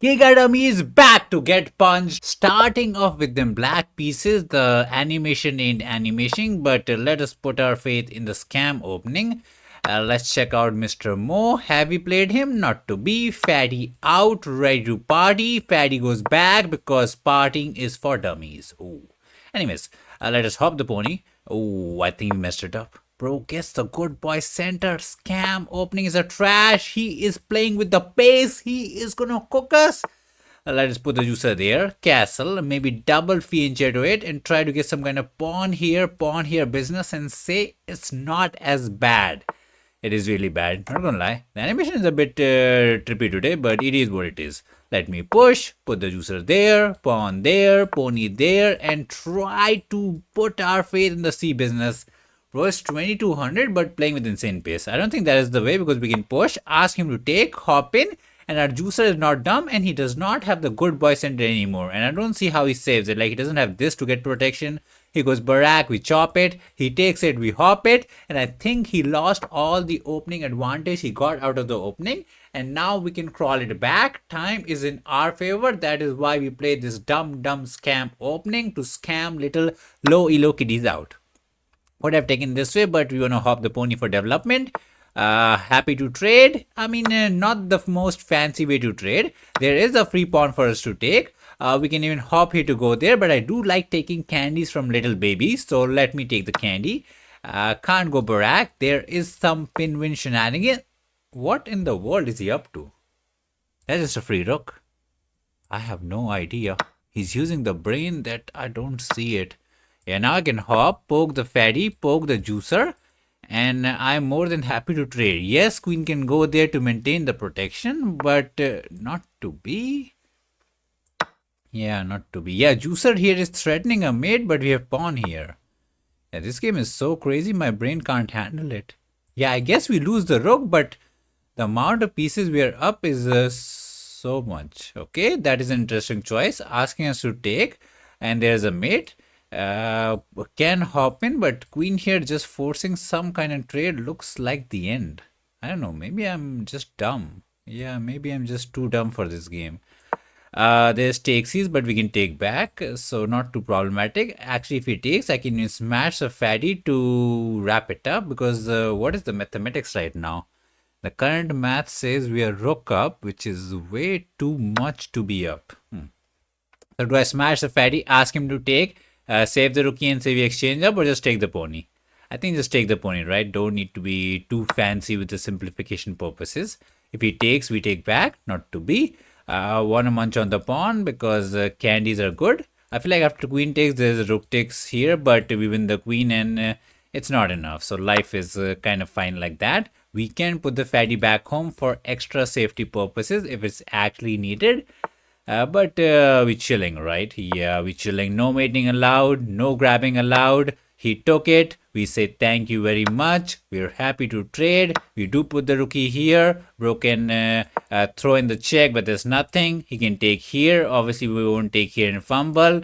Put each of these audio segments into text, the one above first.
Giga Dummy is back to get punched. Starting off with them black pieces, the animation ain't animation, but let us put our faith in the scam opening. Let's check out Mr. Mo. Have you played him? Not to be. Fatty out, ready to party. Fatty goes back because partying is for dummies. Ooh. Anyways, let us hop the pony. Oh, I think we messed it up. Bro gets the good boy center. Scam opening is a trash. He is playing with the pace. He is gonna cook us. Let us put the juicer there. Castle. Maybe double fee to it and try to get some kind of pawn here business and say it's not as bad. It is really bad. Not gonna lie. The animation is a bit trippy today, but it is what it is. Let me push, put the juicer there, pawn there, pony there, and try to put our faith in the C business. Bro is 2200, but playing with insane pace. I don't think that is the way because we can push, ask him to take, hop in, and our juicer is not dumb and he does not have the good boy center anymore. And I don't see how he saves it. Like, he doesn't have this to get protection. He goes Barak, we chop it. He takes it, we hop it. And I think he lost all the opening advantage he got out of the opening. And now we can crawl it back. Time is in our favor. That is why we play this dumb scam opening to scam little low elo kiddies out. Would have taken this way, but we want to hop the pony for development. Happy to trade. I mean, not the most fancy way to trade. There is a free pawn for us to take. We can even hop here to go there, but I do like taking candies from little babies. So let me take the candy. Can't go Barak. There is some pin-win shenanigans. What in the world is he up to? That's just a free rook. I have no idea. He's using the brain that I don't see it. Yeah, now I can hop, poke the fatty, poke the juicer, and I'm more than happy to trade. Yes, queen can go there to maintain the protection, but not to be. Yeah, not to be. Yeah, juicer here is threatening a mate, but we have pawn here. Yeah, this game is so crazy, my brain can't handle it. Yeah, I guess we lose the rook, but the amount of pieces we are up is so much. Okay, that is an interesting choice. Asking us to take, and there's a mate. Can hop in, but queen here just forcing some kind of trade looks like the end. I don't know, maybe I'm just dumb. Yeah, maybe I'm just too dumb for this game. There's takesies, but we can take back, so not too problematic. Actually, if he takes, I can smash a fatty to wrap it up, because what is the mathematics right now? The current math says we are rook up, which is way too much to be up. So do I smash the fatty, ask him to take, save the rookie and say we exchange up, or just take the pony? I think just take the pony, right? Don't need to be too fancy with the simplification purposes. If he takes, we take back, not to be. Want to munch on the pawn because candies are good. I feel like after queen takes, there's a rook takes here, but we win the queen and it's not enough. So life is kind of fine like that. We can put the fatty back home for extra safety purposes if it's actually needed. But we chilling, right? Yeah, we chilling. No mating allowed, no grabbing allowed. He took it. We say thank you very much. We're happy to trade. We do put the rookie here. Bro can throw in the check, but there's nothing. He can take here. Obviously, we won't take here and fumble.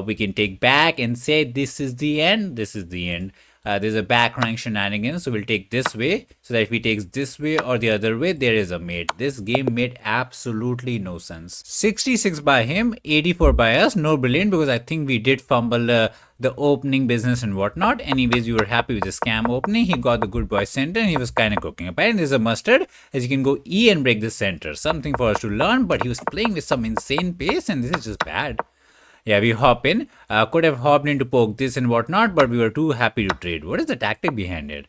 We can take back and say this is the end. This is the end. There's a back rank shenanigans, so we'll take this way, so that if he takes this way or the other way, there is a mate. This game made absolutely no sense. 66 by him, 84 by us. No brilliant, because I think we did fumble the opening business and whatnot. Anyways, we were happy with the scam opening. He got the good boy center and he was kind of cooking. Apparently there's a mustard, as you can go E and break the center. Something for us to learn, but he was playing with some insane pace and this is just bad. Yeah, we hop in. Could have hopped in to poke this and whatnot, but we were too happy to trade. What is the tactic behind it?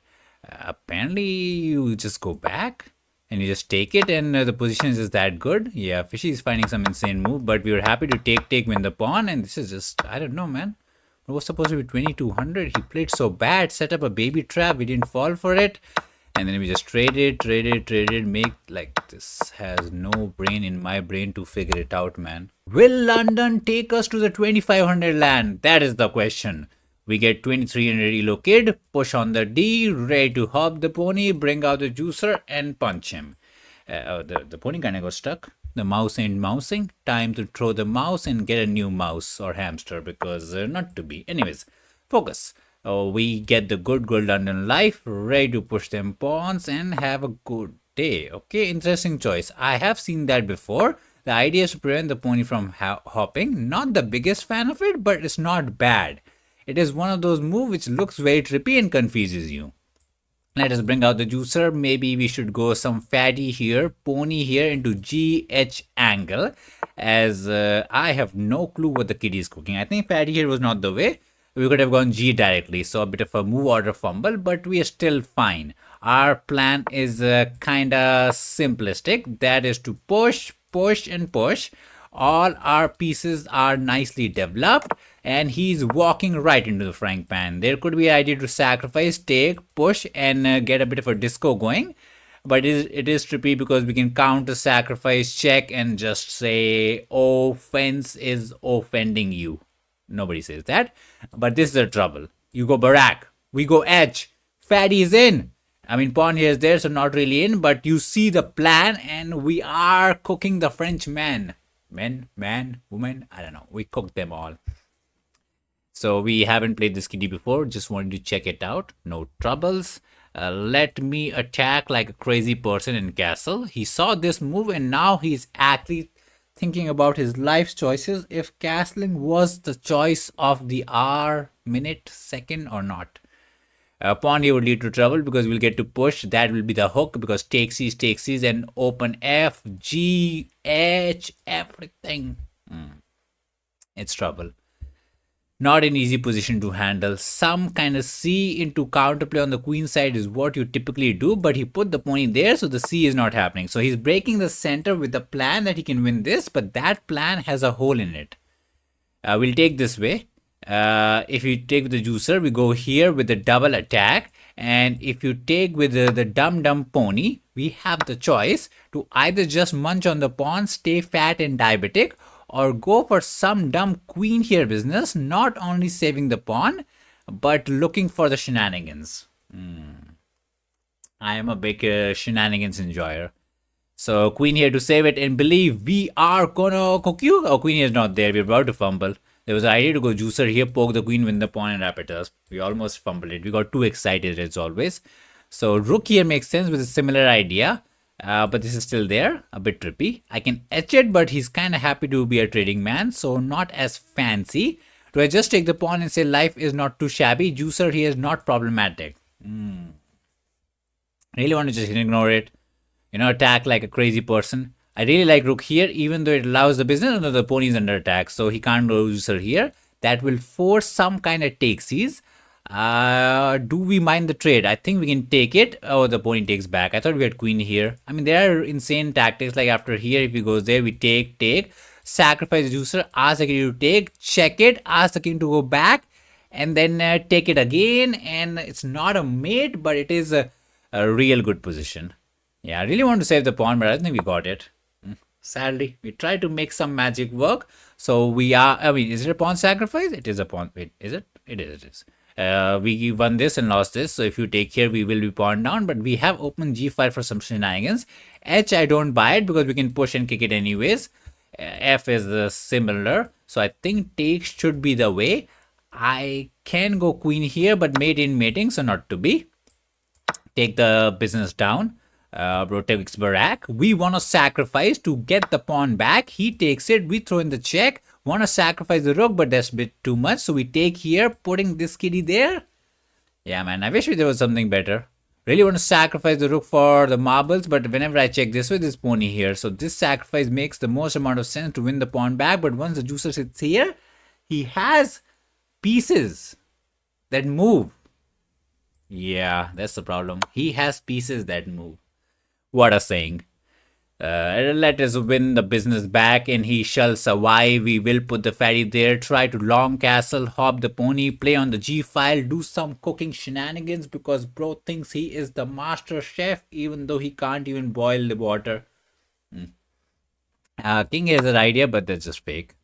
Apparently, you just go back and you just take it, and the position is just that good. Yeah, Fishy is finding some insane move, but we were happy to take, win the pawn, and this is just, I don't know, man. It was supposed to be 2200. He played so bad, set up a baby trap. We didn't fall for it. And then we just traded, make like this has no brain in my brain to figure it out, man. Will London take us to the 2500 land? That is the question. We get 2300 elo kid, push on the D, ready to hop the pony, bring out the juicer and punch him. The pony kind of got stuck. The mouse ain't mousing. Time to throw the mouse and get a new mouse or hamster because not to be. Anyways, focus. We get the good London life, ready to push them pawns and have a good day. Okay, interesting choice. I have seen that before. The idea is to prevent the pony from hopping. Not the biggest fan of it, but it's not bad. It is one of those moves which looks very trippy and confuses you. Let us bring out the juicer. Maybe we should go some fatty here, pony here into GH angle, as I have no clue what the kitty is cooking. I think fatty here was not the way. We could have gone G directly, so a bit of a move order fumble, but we are still fine. Our plan is kind of simplistic. That is to push, push, and push. All our pieces are nicely developed, and he's walking right into the frying pan. There could be an idea to sacrifice, take, push, and get a bit of a disco going. But it is trippy because we can counter sacrifice, check, and just say, offense is offending you. Nobody says that. But this is the trouble. You go Barack, we go H. Fatty is in. I mean, pawn here is there, so not really in. But you see the plan, and we are cooking the French man. Men, man, woman, I don't know. We cooked them all. So we haven't played this kitty before. Just wanted to check it out. No troubles. Let me attack like a crazy person in castle. He saw this move and now he's actually thinking about his life's choices. If castling was the choice of the hour, minute, second or not. Pawn here would lead to trouble because we'll get to push. That will be the hook because takes, and open F, G, H, everything. It's trouble. Not an easy position to handle. Some kind of C into counterplay on the queen side is what you typically do, but he put the pony there, so the C is not happening. So he's breaking the center with the plan that he can win this, but that plan has a hole in it. We'll take this way. If you take with the juicer, we go here with the double attack. And if you take with the dumb pony, we have the choice to either just munch on the pawn, stay fat and diabetic, or go for some dumb queen here business, not only saving the pawn, but looking for the shenanigans. I am a big shenanigans enjoyer. So queen here to save it and believe we are gonna cook you. Oh, queen here is not there. We're about to fumble. There was an idea to go juicer here, poke the queen, win the pawn, and wrap it up. We almost fumbled it. We got too excited as always. So rook here makes sense with a similar idea. But this is still there, a bit trippy. I can etch it, but he's kind of happy to be a trading man, so not as fancy. Do I just take the pawn and say life is not too shabby? Juicer here is not problematic. Really want to just ignore it. Attack like a crazy person. I really like rook here, even though it allows the business. No, the pony is under attack, so he can't go juicer here. That will force some kind of takesies. Do we mind the trade? I think we can take it. Oh, the pony takes back. I thought we had queen here. I mean, there are insane tactics. Like after here, if he goes there, we take, sacrifice the juicer, ask the king to take, check it, ask the king to go back, and then take it again. And it's not a mate, but it is a real good position. Yeah, I really want to save the pawn, but I don't think we got it. Sadly, we tried to make some magic work. So we are, I mean, is it a pawn sacrifice? It is a pawn. Wait, is it? It is. We won this and lost this. So if you take here, we will be pawned down. But we have opened G5 for some shenanigans. H, I don't buy it because we can push and kick it anyways. F is similar. So I think take should be the way. I can go queen here, but mate in mating, so not to be. Take the business down. Bro takes Barack. We want to sacrifice to get the pawn back. He takes it. We throw in the check. Want to sacrifice the rook, but that's a bit too much. So we take here, putting this kitty there. Yeah, man. I wish there was something better. Really want to sacrifice the rook for the marbles, but whenever I check this with this pony here, so this sacrifice makes the most amount of sense to win the pawn back. But once the juicer sits here, he has pieces that move. Yeah, that's the problem. He has pieces that move. What a saying. Let us win the business back and he shall survive. We will put the fatty there, try to long castle, hop the pony, play on the G file, do some cooking shenanigans because bro thinks he is the master chef even though he can't even boil the water. King has an idea, but that's just fake.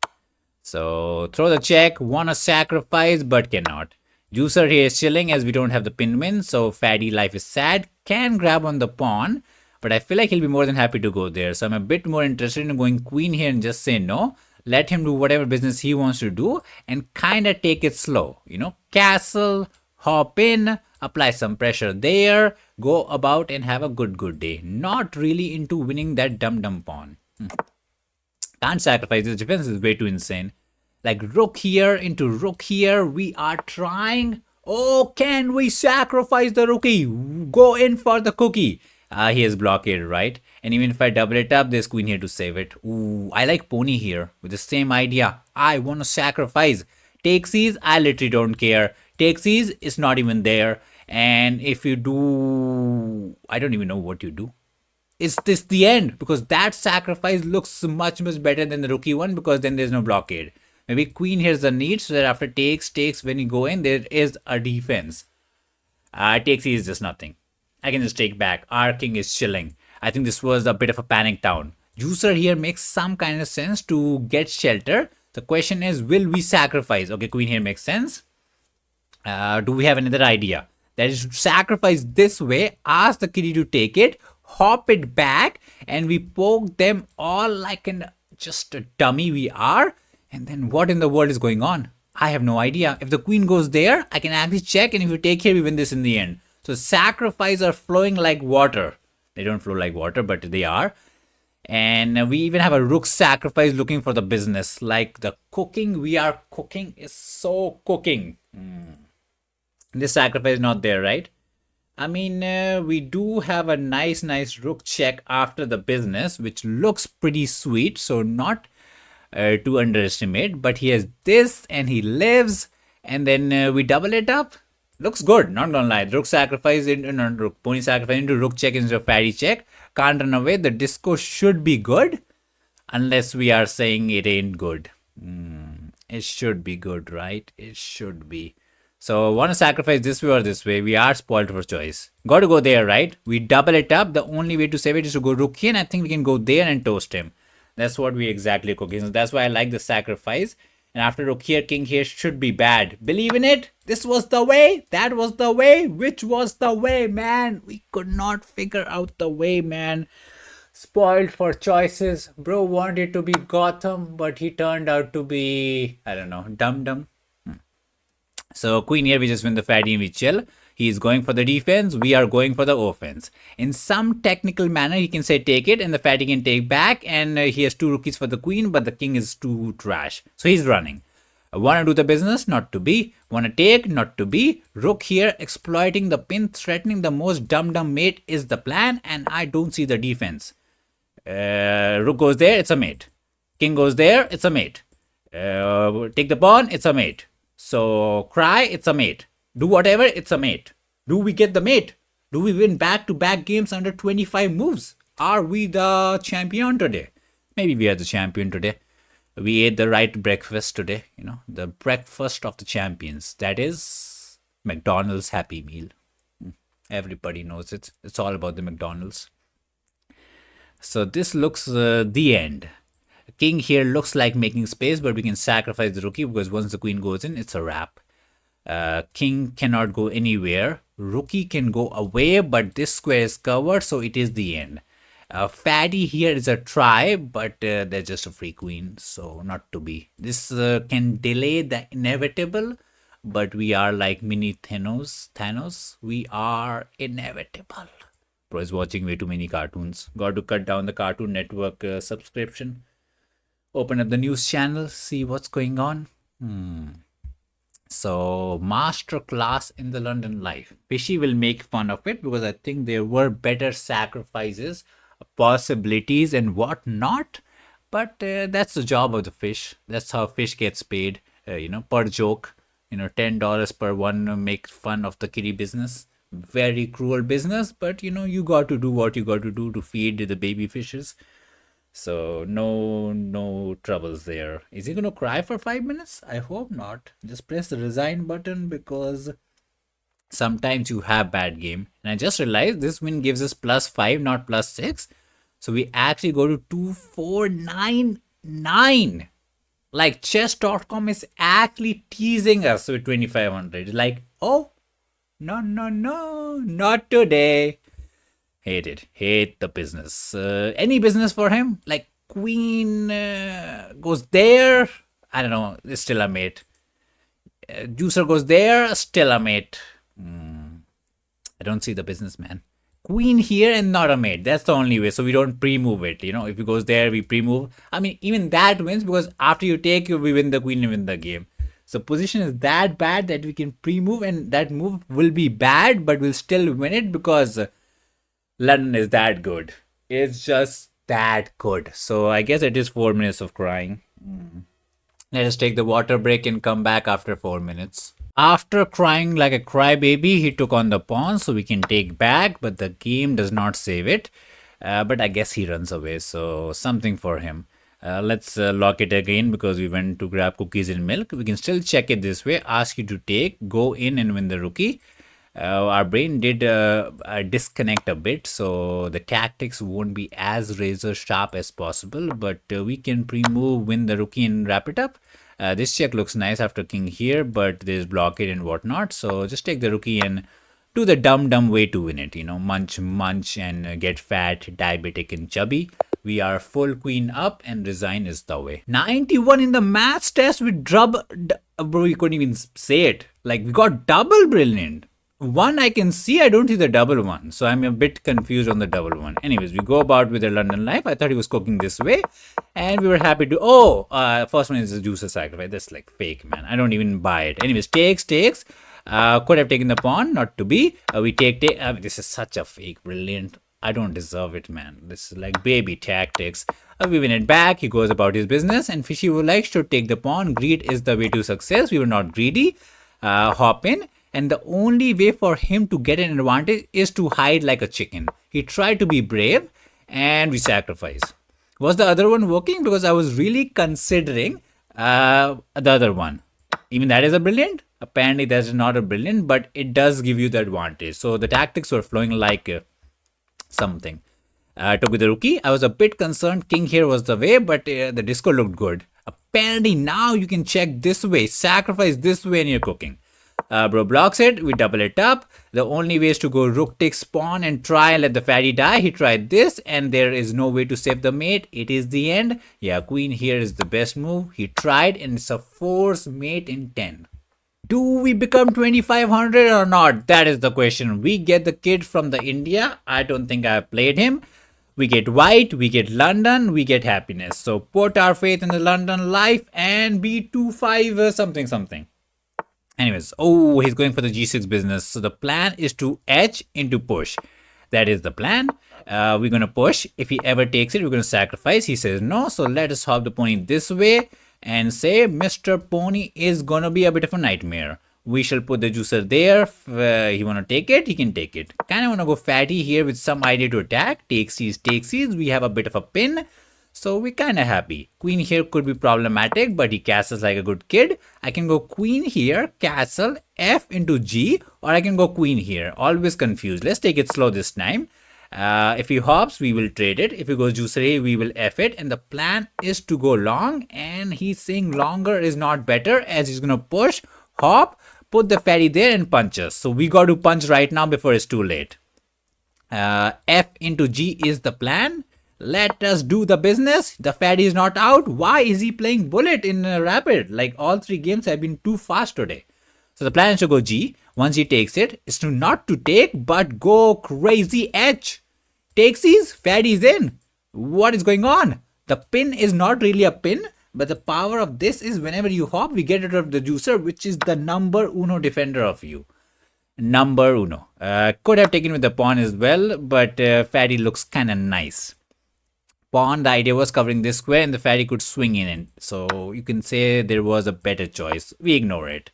So throw the check, wanna sacrifice but cannot. Juicer here is chilling as we don't have the pin win, so fatty life is sad. Can grab on the pawn. But I feel like he'll be more than happy to go there. So I'm a bit more interested in going queen here and just say no. Let him do whatever business he wants to do and kind of take it slow. Castle, hop in, apply some pressure there, go about and have a good day. Not really into winning that dumb pawn. Can't sacrifice. His defense is way too insane. Like rook here into rook here. We are trying. Oh, can we sacrifice the rookie? Go in for the cookie. He is blockaded, right? And even if I double it up, there's queen here to save it. Ooh, I like pony here with the same idea. I want to sacrifice. Take C's, I literally don't care. Take C's, it's not even there. And if you do, I don't even know what you do. Is this the end? Because that sacrifice looks much better than the rookie one, because then there's no blockade. Maybe queen here's the need, so that after takes, when you go in, there is a defense. Takes is just nothing. I can just take back. Our king is chilling. I think this was a bit of a panic town. Juicer here makes some kind of sense to get shelter. The question is, will we sacrifice? Okay, queen here makes sense. Do we have another idea? That is, sacrifice this way, ask the kitty to take it, hop it back, and we poke them all like just a dummy we are. And then what in the world is going on? I have no idea. If the queen goes there, I can actually check, and if you take here, we win this in the end. So sacrifice are flowing like water. They don't flow like water, but they are. And we even have a rook sacrifice looking for the business. Like the cooking we are cooking is so cooking. This sacrifice is not there, right? I mean, we do have a nice rook check after the business, which looks pretty sweet. So not to underestimate. But he has this and he lives. And then we double it up. Looks good, not gonna lie. Rook sacrifice into rook, pony sacrifice into rook check instead of fatty check. Can't run away. The disco should be good. Unless we are saying it ain't good. It should be good, right? It should be. So want to sacrifice this way or this way? We are spoiled for choice. Got to go there, right? We double it up. The only way to save it is to go rook here, and I think we can go there and toast him. That's what we exactly cooking. So that's why I like the sacrifice. And after rook here, king here should be bad. Believe in it. This was the way. That was the way. Which was the way, man? We could not figure out the way, man. Spoiled for choices. Bro wanted to be Gotham, but he turned out to be, I don't know, dum-dum. So queen here, we just win the fatty and we chill. He is going for the defense. We are going for the offense. In some technical manner, he can say take it and the fatty can take back. And he has two rookies for the queen, but the king is too trash. So he's running. Want to do the business? Not to be. Want to take? Not to be. Rook here, exploiting the pin, threatening the most dumb mate is the plan. And I don't see the defense. Rook goes there, it's a mate. King goes there, it's a mate. Take the pawn, it's a mate. So cry, it's a mate. Do whatever, it's a mate. Do we get the mate? Do we win back-to-back games under 25 moves? Are we the champion today? Maybe we are the champion today. We ate the right breakfast today. You know, the breakfast of the champions. That is McDonald's Happy Meal. Everybody knows it. It's all about the McDonald's. So this looks the end. King here looks like making space, but we can sacrifice the rookie because once the queen goes in, it's a wrap. King cannot go anywhere. Rookie can go away, but this square is covered, so it is the end. Fatty here is a try, but they're just a free queen, so not to be. This can delay the inevitable, but we are like mini Thanos. We are inevitable. Bro is watching way too many cartoons. Got to cut down the Cartoon Network subscription. Open up the news channel, see what's going on. So, master class in the London life. Fishy will make fun of it because I think there were better sacrifices, possibilities, and whatnot. But that's the job of the fish. That's how fish gets paid. Per joke. $10 per one. Make fun of the kitty business. Very cruel business, but you got to do what you got to do to feed the baby fishes. So no troubles there. Is he gonna cry for 5 minutes? I hope not. Just press the resign button because sometimes you have bad game. And I just realized this win gives us +5, not +6. So we actually go to 2499. Like chess.com is actually teasing us with 2500. Like, oh, no, not today. Hate the business. Any business for him? Like queen goes there. I don't know. It's still a mate. Juicer goes there. Still a mate. I don't see the business, man. queen here and not a mate. That's the only way. So we don't pre-move it. You know, if it goes there, we pre-move. I mean, even that wins because after you take, we win the queen and win the game. So position is that bad that we can pre-move, and that move will be bad, but we'll still win it because London is that good. It's just that good. So I guess it is 4 minutes of crying. Let us take the water break and come back after 4 minutes. After crying like a crybaby, he took on the pawn, so we can take back, but the game does not save it. But I guess he runs away, so something for him. Let's lock it again because we went to grab cookies and milk. We can still check it this way. Ask you to take, go in and win the rookie. Our brain did disconnect a bit, so the tactics won't be as razor sharp as possible, but we can pre-move, win the rookie and wrap it up. This check looks nice after king here, but there's blockade and whatnot, so just take the rookie and do the dumb way to win it, you know, munch and get fat, diabetic and chubby. We are full queen up and resign is the way. 91 in the maths test with bro, we couldn't even say it. Like, we got double brilliant. One I can see, I don't see the double one. So I'm a bit confused on the double one. Anyways, we go about with the London life. I thought he was cooking this way. And we were happy to, first one is the juicer sacrifice. That's like fake, man. I don't even buy it. Anyways, takes. Could have taken the pawn, not to be. We take. This is such a fake, brilliant. I don't deserve it, man. This is like baby tactics. We win it back. He goes about his business. And Fishy would like to take the pawn. Greed is the way to success. We were not greedy. Hop in. And the only way for him to get an advantage is to hide like a chicken. He tried to be brave and we sacrifice. Was the other one working? Because I was really considering the other one. Even that is a brilliant. Apparently that is not a brilliant, but it does give you the advantage. So the tactics were flowing like something. Took with the rookie. I was a bit concerned. King here was the way, but the disco looked good. Apparently now you can check this way. Sacrifice this way and you're cooking. Bro blocks it, we double it up. The only way is to go rook takes pawn and try and let the fatty die. He tried this and there is no way to save the mate. It is the end. Yeah, queen here is the best move. He tried and it's a force mate in 10. Do we become 2500 or not? That is the question. We get the kid from the India. I don't think I have played him. We get white, we get London, we get happiness. So put our faith in the London life and B25 something. Anyways, oh, he's going for the G6 business. So the plan is to edge into push. That is the plan. We're going to push. If he ever takes it, we're going to sacrifice. He says no. So let us hop the pony this way and say Mr. Pony is going to be a bit of a nightmare. We shall put the juicer there. If he want to take it, he can take it. Kind of want to go fatty here with some idea to attack. Takes these. We have a bit of a pin. So we're kind of happy. Queen here could be problematic, but he castles like a good kid. I can go queen here, castle, F into G, or I can go queen here. Always confused. Let's take it slow this time. If he hops, we will trade it. If he goes juicer A, we will F it. And the plan is to go long, and he's saying longer is not better as he's going to push, hop, put the fatty there and punch us. So we got to punch right now before it's too late. F into G is the plan. Let us do the business. The fatty is not out. Why is he playing bullet in rapid? Like all three games have been too fast today. So the plan is to go G. Once he takes it, is to not to take, but go crazy H. Takes his, fatty's in. What is going on? The pin is not really a pin, but the power of this is whenever you hop, we get rid of the juicer, which is the number uno defender of you. Number uno. Could have taken with the pawn as well, but fatty looks kind of nice. Pawn, the idea was covering this square and the fatty could swing in it. So you can say there was a better choice. We ignore it.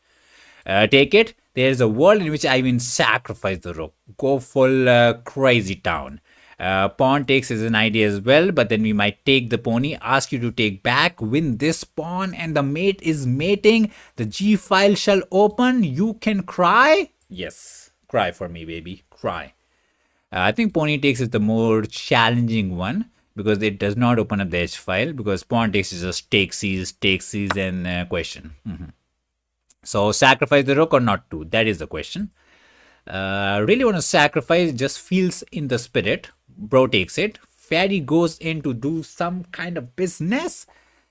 Take it. There's a world in which I even sacrifice the rook. Go full crazy town. Pawn takes is an idea as well, but then we might take the pony, ask you to take back, win this pawn, and the mate is mating. The G file shall open. You can cry. Yes, cry for me, baby. Cry. I think pony takes is the more challenging one, because it does not open up the H file, because pawn takes is just takes these and question. So sacrifice the rook or not to? That is the question. Really want to sacrifice, just feels in the spirit. Bro takes it. Fatty goes in to do some kind of business.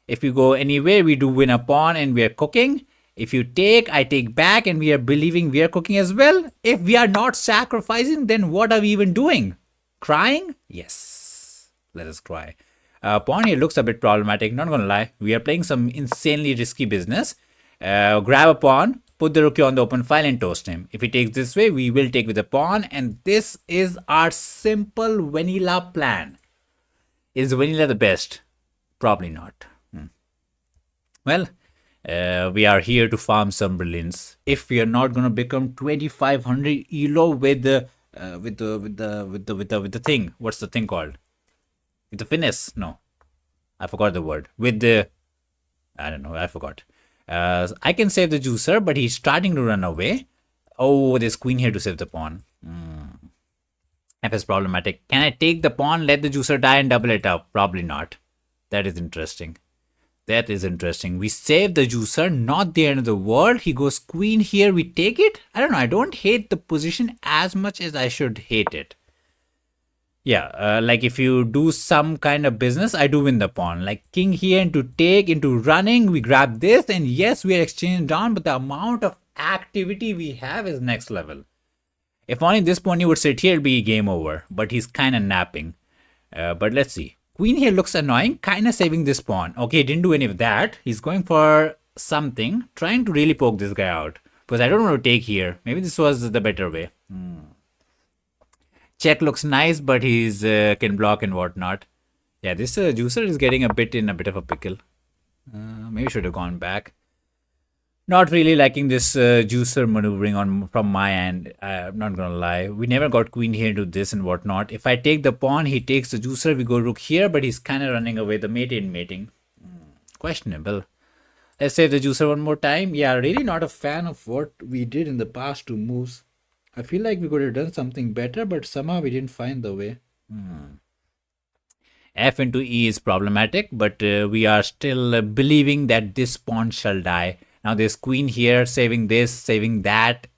If we go anywhere, we do win a pawn and we are cooking. If you take, I take back, and we are believing we are cooking as well. If we are not sacrificing, then what are we even doing? Crying? Yes. Let us cry. Pawn here looks a bit problematic, not gonna lie. We are playing some insanely risky business. Grab a pawn, put the rookie on the open file and toast him. If he takes this way, we will take with the pawn, and this is our simple vanilla plan. Is vanilla the best? Probably not. Well, we are here to farm some brilliance. If we are not gonna become 2500 elo with the thing, what's the thing called? With the finesse? No, I forgot the word. With the, I don't know, I forgot. I can save the juicer, but he's starting to run away. Oh, there's queen here to save the pawn. F is problematic. Can I take the pawn, let the juicer die, and double it up? Probably not. That is interesting. That is interesting. We save the juicer, not the end of the world. He goes queen here. We take it. I don't know. I don't hate the position as much as I should hate it. Yeah, like if you do some kind of business, I do win the pawn. Like king here into take, into running, we grab this, and yes, we are exchanged down, but the amount of activity we have is next level. If only this pony would sit here, it'd be game over, but he's kind of napping. But let's see. Queen here looks annoying, kind of saving this pawn. Okay, didn't do any of that. He's going for something, trying to really poke this guy out. Because I don't want to take here. Maybe this was the better way. Check looks nice, but he's can block and whatnot. Yeah, this juicer is getting a bit of a pickle. Maybe should have gone back. Not really liking this juicer maneuvering from my end. I'm not gonna lie. We never got queen here to this and whatnot. If I take the pawn, he takes the juicer. We go rook here, but he's kind of running away. The mate ain't mating. Questionable. Let's save the juicer one more time. Yeah, really not a fan of what we did in the past two moves. I feel like we could have done something better, but somehow we didn't find the way. F into E is problematic, but we are still believing that this pawn shall die. Now there's queen here, saving this, saving that.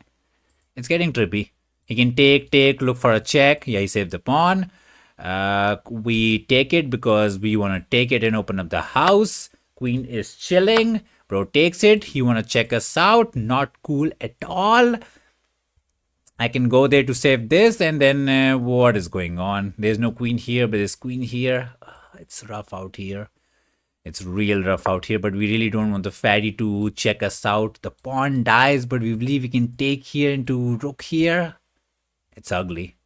It's getting trippy. He can take, look for a check. Yeah, he saved the pawn. We take it because we want to take it and open up the house. Queen is chilling. Bro takes it. He want to check us out. Not cool at all. I can go there to save this, and then what is going on? There's no queen here, but there's queen here. It's rough out here. It's real rough out here, but we really don't want the fatty to check us out. The pawn dies, but we believe we can take here into rook here. It's ugly.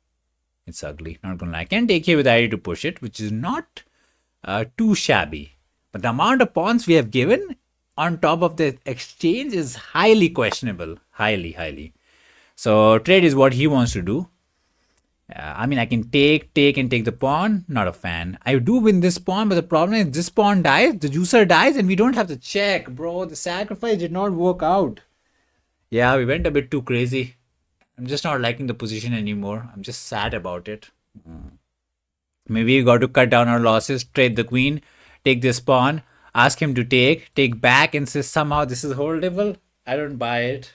It's ugly. Not gonna lie. I can take here with idea to push it, which is not too shabby. But the amount of pawns we have given on top of the exchange is highly questionable. Highly. So trade is what he wants to do. I mean, I can take and take the pawn. Not a fan. I do win this pawn, but the problem is this pawn dies, the juicer dies, and we don't have the check, bro. The sacrifice did not work out. Yeah, we went a bit too crazy. I'm just not liking the position anymore. I'm just sad about it. Maybe we got to cut down our losses, trade the queen, take this pawn, ask him to take back, and say somehow this is holdable. I don't buy it.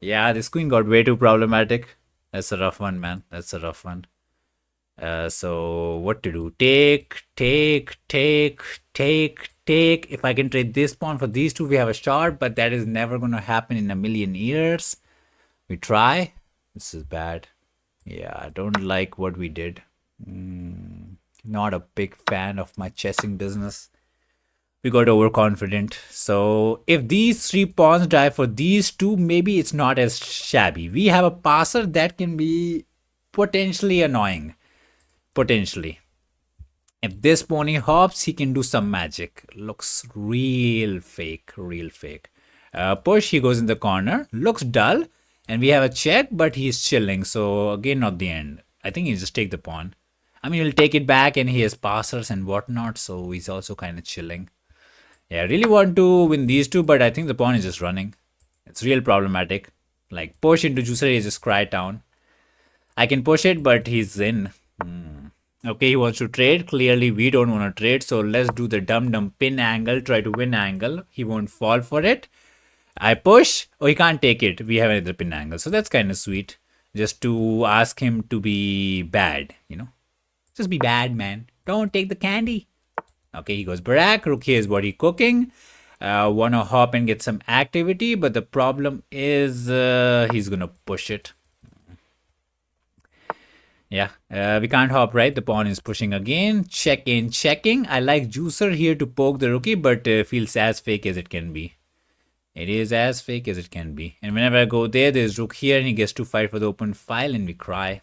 Yeah, this queen got way too problematic. That's a rough one, man. That's a rough one. So what to do? Take. If I can trade this pawn for these two, we have a shot, but that is never going to happen in a million years. We try. This is bad. Yeah, I don't like what we did. Not a big fan of my chessing business. We got overconfident. So if these three pawns die for these two, maybe it's not as shabby. We have a passer that can be potentially annoying. Potentially. If this pony hops, he can do some magic. Looks real fake. Push, he goes in the corner. Looks dull. And we have a check, but he's chilling. So again, not the end. I think he'll just take the pawn. I mean, he'll take it back, and he has passers and whatnot. So he's also kind of chilling. Yeah, I really want to win these two, but I think the pawn is just running. It's real problematic. Like, push into juicer, he just cry down. I can push it, but he's in. Okay, he wants to trade. Clearly, we don't want to trade. So let's do the dumb pin angle, try to win angle. He won't fall for it. I push. Oh, he can't take it. We have another pin angle. So that's kind of sweet. Just to ask him to be bad, you know. Just be bad, man. Don't take the candy. Okay, he goes Barak. Rook here is what he's cooking. Wanna hop and get some activity, but the problem is he's gonna push it. Yeah, we can't hop, right? The pawn is pushing again. Check in, checking. I like Juicer here to poke the rookie, but feels as fake as it can be. It is as fake as it can be. And whenever I go there, there's Rook here, and he gets to fight for the open file, and we cry.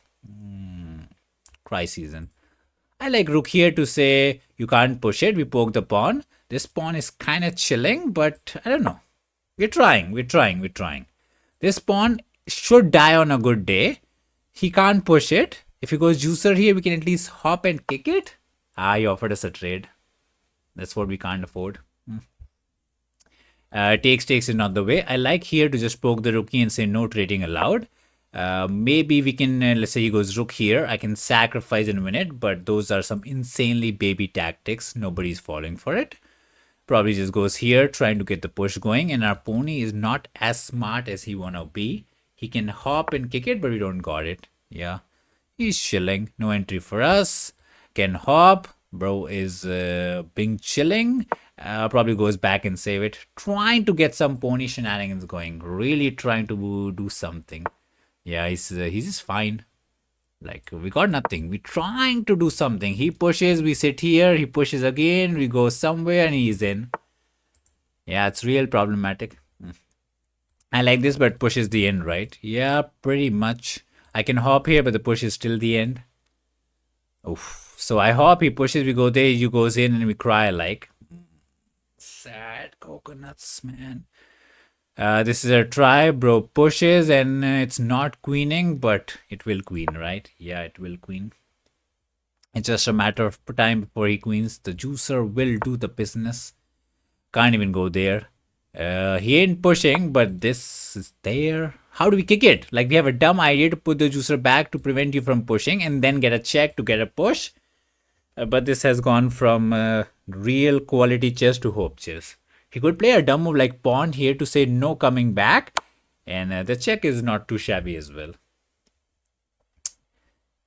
Cry season. I like Rook here to say, you can't push it. We poke the pawn. This pawn is kind of chilling, but I don't know. We're trying, we're trying, we're trying. This pawn should die on a good day. He can't push it. If he goes juicer here, we can at least hop and kick it. Ah, he offered us a trade. That's what we can't afford. Takes is not the way. I like here to just poke the rookie and say no trading allowed. Maybe we can, let's say he goes rook here. I can sacrifice and win it, but those are some insanely baby tactics. Nobody's falling for it. Probably just goes here, trying to get the push going, and our pony is not as smart as he wanna be. He can hop and kick it, but we don't got it. Yeah, he's chilling. No entry for us. Can hop. Bro is being chilling. Probably goes back and save it. Trying to get some pony shenanigans going. Really trying to do something. Yeah, he's just fine. Like, we got nothing. We're trying to do something. He pushes, we sit here. He pushes again. We go somewhere and he's in. Yeah, it's real problematic. I like this, but push is the end, right? Yeah, pretty much. I can hop here, but the push is still the end. Oof. So I hop, he pushes, we go there, he goes in, and we cry like. Sad coconuts, man. This is a try, bro pushes, and it's not queening, but it will queen, right? Yeah, it will queen. It's just a matter of time before he queens. The juicer will do the business. Can't even go there. He ain't pushing, but this is there. How do we kick it? Like, we have a dumb idea to put the juicer back to prevent you from pushing and then get a check to get a push. But this has gone from real quality chess to hope chess. He could play a dumb move like pawn here to say no coming back. And the check is not too shabby as well.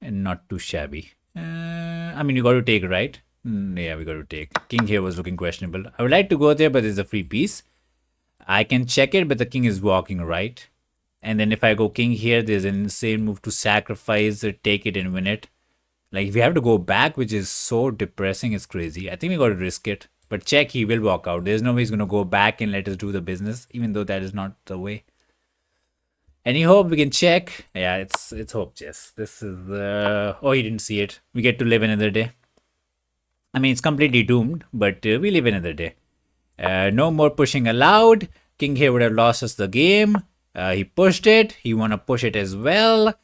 And not too shabby. I mean, you got to take, right? Yeah, we got to take. King here was looking questionable. I would like to go there, but there's a free piece. I can check it, but the king is walking, right? And then if I go king here, there's an insane move to sacrifice, take it and win it. Like, if we have to go back, which is so depressing, it's crazy. I think we got to risk it. But check, he will walk out. There's no way he's going to go back and let us do the business, even though that is not the way. Any hope we can check? Yeah, it's hope chess. This is oh, he didn't see it. We get to live another day. I mean, it's completely doomed, but we live another day. No more pushing allowed. King here would have lost us the game. He pushed it. He want to push it as well.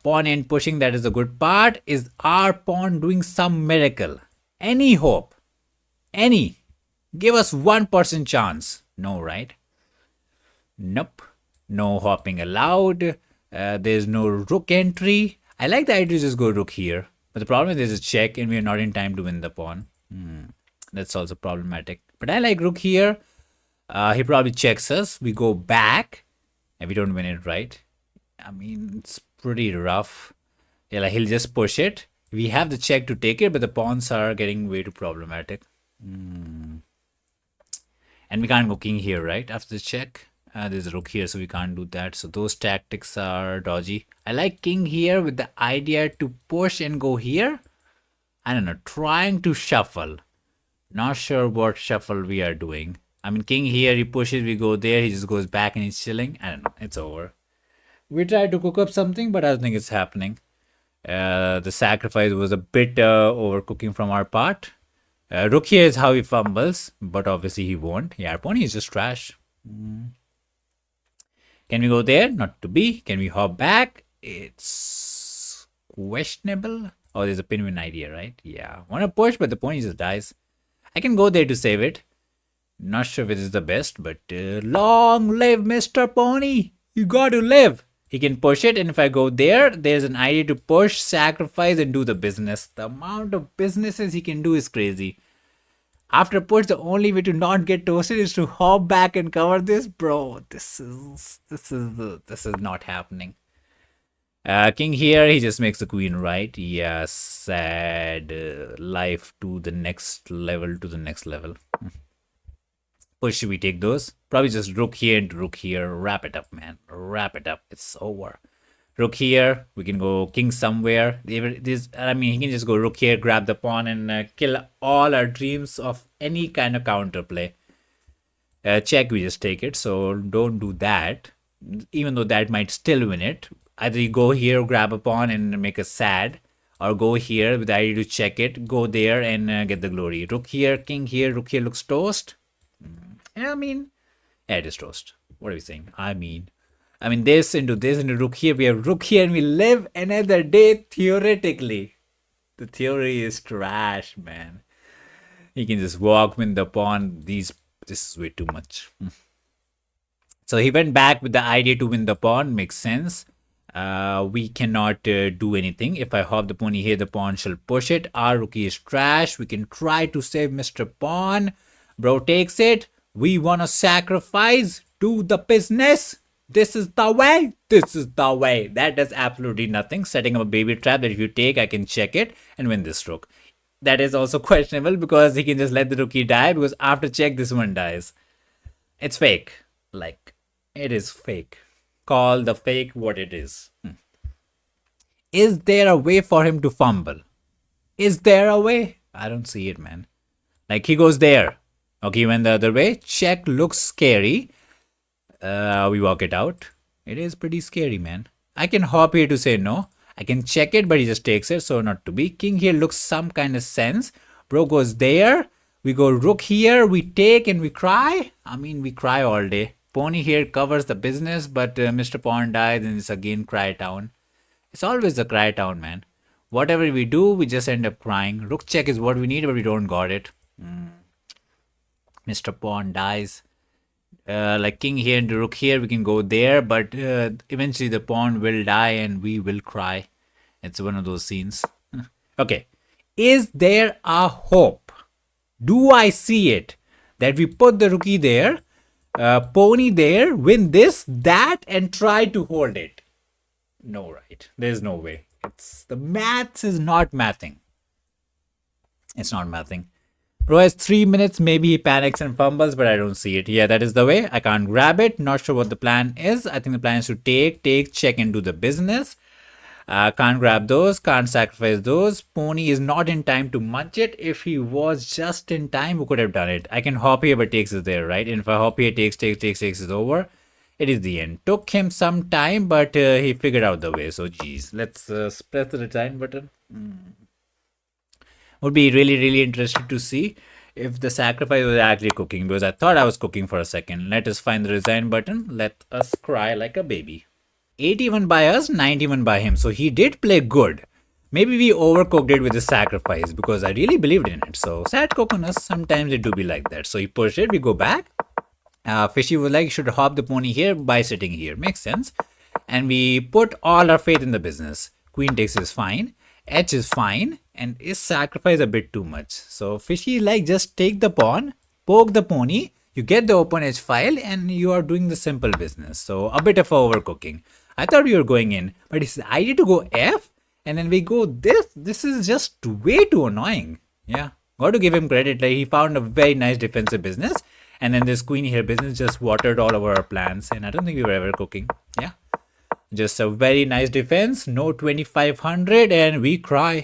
Pawn and pushing, that is the good part. Is our pawn doing some miracle? Any hope? Any? Give us 1% chance. No, right? Nope. No hopping allowed. There's no rook entry. I like the idea to just go rook here. But the problem is there's a check and we're not in time to win the pawn. That's also problematic. But I like rook here. He probably checks us. We go back. And we don't win it, right? I mean, it's pretty rough. Yeah, like he'll just push it. We have the check to take it, but the pawns are getting way too problematic. And we can't go king here, right? After the check. There's a rook here, so we can't do that. So those tactics are dodgy. I like king here with the idea to push and go here. I don't know, trying to shuffle. Not sure what shuffle we are doing. I mean, king here, he pushes, we go there, he just goes back and he's chilling. I don't know, it's over. We tried to cook up something, but I don't think it's happening. The sacrifice was a bit overcooking from our part. Rook here is how he fumbles, but obviously he won't. Yeah, our pony is just trash. Can we go there? Not to be. Can we hop back? It's questionable. Oh, there's a pin-win idea, right? Yeah. Want to push, but the pony just dies. I can go there to save it. Not sure if it is the best, but long live Mr. Pony. You got to live. He can push it, and if I go there, there's an idea to push, sacrifice, and do the business. The amount of businesses he can do is crazy. After push, the only way to not get toasted is to hop back and cover this, bro. This is not happening. King here, he just makes the queen, right? Yeah, sad life to the next level, Or should we take those? Probably just rook here and rook here. Wrap it up, man. Wrap it up. It's over. Rook here. We can go king somewhere. I mean, he can just go rook here, grab the pawn, and kill all our dreams of any kind of counterplay. Check, we just take it. So don't do that. Even though that might still win it. Either you go here, grab a pawn, and make us sad. Or go here with the idea to check it. Go there and get the glory. Rook here, king here, rook here looks toast. I mean, yeah, it is toast. What are we saying? I mean, this into rook here. We have rook here and we live another day theoretically. The theory is trash, man. He can just walk, win the pawn. This is way too much. So he went back with the idea to win the pawn. Makes sense. We cannot do anything. If I hop the pony here, the pawn shall push it. Our rookie is trash. We can try to save Mr. Pawn. Bro takes it. We want to sacrifice. Do the business. This is the way. This is the way. That does absolutely nothing. Setting up a baby trap that if you take, I can check it and win this rook. That is also questionable because he can just let the rookie die because after check, this one dies. It's fake. Like, it is fake. Call the fake what it is. Is there a way for him to fumble? Is there a way? I don't see it, man. Like, he goes there. Okay, he went the other way. Check looks scary. We walk it out. It is pretty scary, man. I can hop here to say no. I can check it, but he just takes it, so not to be. King here looks some kind of sense. Bro goes there. We go rook here. We take and we cry. I mean, we cry all day. Pony here covers the business, but Mr. Pawn dies and it's again cry town. It's always a cry town, man. Whatever we do, we just end up crying. Rook check is what we need, but we don't got it. Mr. Pawn dies. Like king here and rook here, we can go there, but eventually the pawn will die and we will cry. It's one of those scenes. Okay. Is there a hope? Do I see it? That we put the rookie there, pony there, win this, that, and try to hold it. No, right. There's no way. The maths is not mathing. It's not mathing. Bro has 3 minutes. Maybe he panics and fumbles, but I don't see it. Yeah, that is the way. I can't grab it. Not sure what the plan is. I think the plan is to take, check, and do the business. Can't grab those. Can't sacrifice those. Pony is not in time to munch it. If he was just in time, we could have done it. I can hop here, but takes is there, right? And if I hop here, takes is over. It is the end. Took him some time, but he figured out the way. So, geez. Let's press the resign button. Would be really, really interested to see if the sacrifice was actually cooking, because I thought I was cooking for a second. Let us find the resign button. Let us cry like a baby. 81 by us, 91 by him. So he did play good. Maybe we overcooked it with the sacrifice because I really believed in it. So sad coconuts, sometimes it do be like that. So he pushed it. We go back. Fishy was like, should hop the pony here by sitting here. Makes sense. And we put all our faith in the business. Queen takes is fine. H is fine. And is sacrifice a bit too much. So Fishy like, just take the pawn, poke the pony, you get the open edge file, and you are doing the simple business. So a bit of overcooking. I thought we were going in, but it's the idea to go F, and then we go this. This is just way too annoying. Yeah, got to give him credit. Like, he found a very nice defensive business, and then this queen here business just watered all over our plans, and I don't think we were ever cooking. Yeah, just a very nice defense. No 2500, and we cry.